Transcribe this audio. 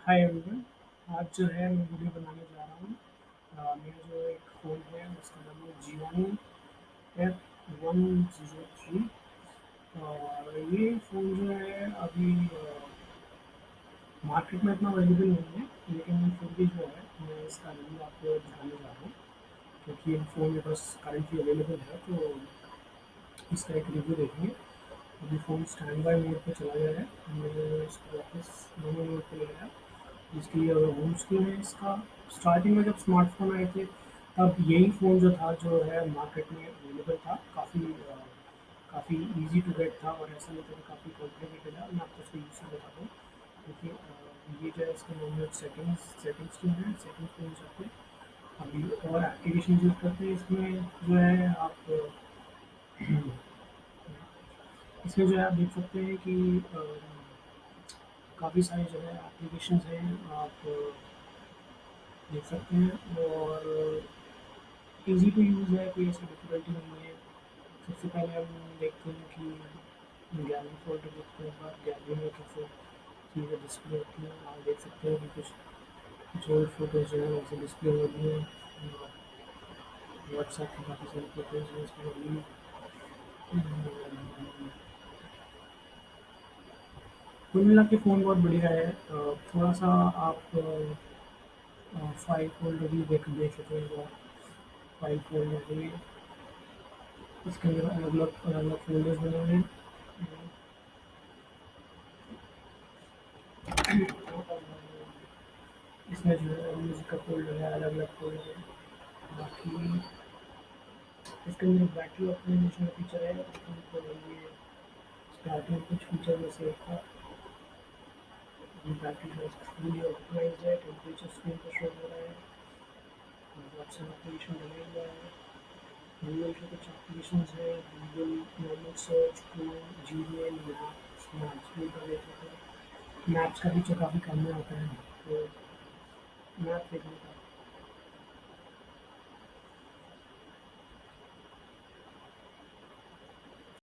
Hi everyone. आज जो है मैं वीडियो बनाने जा रहा हूँ। मेरा जो एक फ़ोन है उसका नाम है जियोनी f103। और ये फ़ोन जो है अभी मार्केट में इतना अवेलेबल नहीं है, लेकिन फिर भी जो है मैं इसका रिव्यू आपको दिखाने जा रहा हूँ, क्योंकि ये फ़ोन मेरे पास करंटली अवेलेबल है। तो इसका एक रिव्यू देखेंगे। अभी फ़ोन स्टैंड बाय मोड पे चला गया है। मैंने इसको वापस नॉर्मल मोड पे ले गया, इसके लिए होम स्क्रीन है इसका। स्टार्टिंग में जब स्मार्टफ़ोन आए थे तब यही फ़ोन जो था जो है मार्केट में अवेलेबल था। काफ़ी ईज़ी टू गेट था और ऐसा नहीं था कि काफ़ी कॉम्प्लिकेटेड है। मैं आपको इसका यूज़ बताता हूँ। देखिए, ये जो है इसका नॉर्मल सेटिंग्स जो है सेटिंग्स पे यूज़ करते हैं। अभी और एप्लीकेशन यूज़ करते हैं इसमें। जो है आप इसमें जो है आप देख सकते हैं कि काफ़ी सारे जो है एप्लीकेशंस हैं, आप देख सकते हैं। और ईज़ी टू यूज़ है, कोई ऐसी डिफ़िकल्टी नहीं है। सबसे पहले हम देखते हैं कि गैलरी फ़ोल्डर देखते हैं। बाद गैलरी में कैसे चीज़ें डिस्प्ले होती हैं। आप देख सकते हैं कि कुछ ओल्ड फ़ोटोज़ जो है वैसे डिस्प्ले हो रही हैं। व्हाट्सएप की काफ़ी सारी फ़ोटोज़ हैं इसमें अभी। कुल मिला के फ़ोन बहुत बढ़िया है। थोड़ा सा आप फ़ाइल फ़ोल्डर भी देख सकते हैं। फ़ाइल फ़ोल्डर भी इसके अंदर अलग-अलग फ़ोल्डर्स बने हुए हैं। इसमें जो है म्यूज़िक का फ़ोल्डर है, अलग-अलग फ़ोल्डर है। बाकी इसके अंदर बैटरी ऑप्टिमाइज़ेशन का फीचर है। तो ये स्टार्टिंग कुछ फीचर में से एक था। बैटरी जो है फुली ऑप्टिमाइज़्ड है, टेम्परेचर स्क्रीन पर शो हो रहा है। व्हाट्सएप एप्लीकेशन बना हुआ है। गूगल के कुछ एप्लीकेशंस है, Google normal search, Chrome, Gmail, maps, भी कर लेते हैं। मैप्स का फीचर काफ़ी काम में आता है। तो मैप देखने का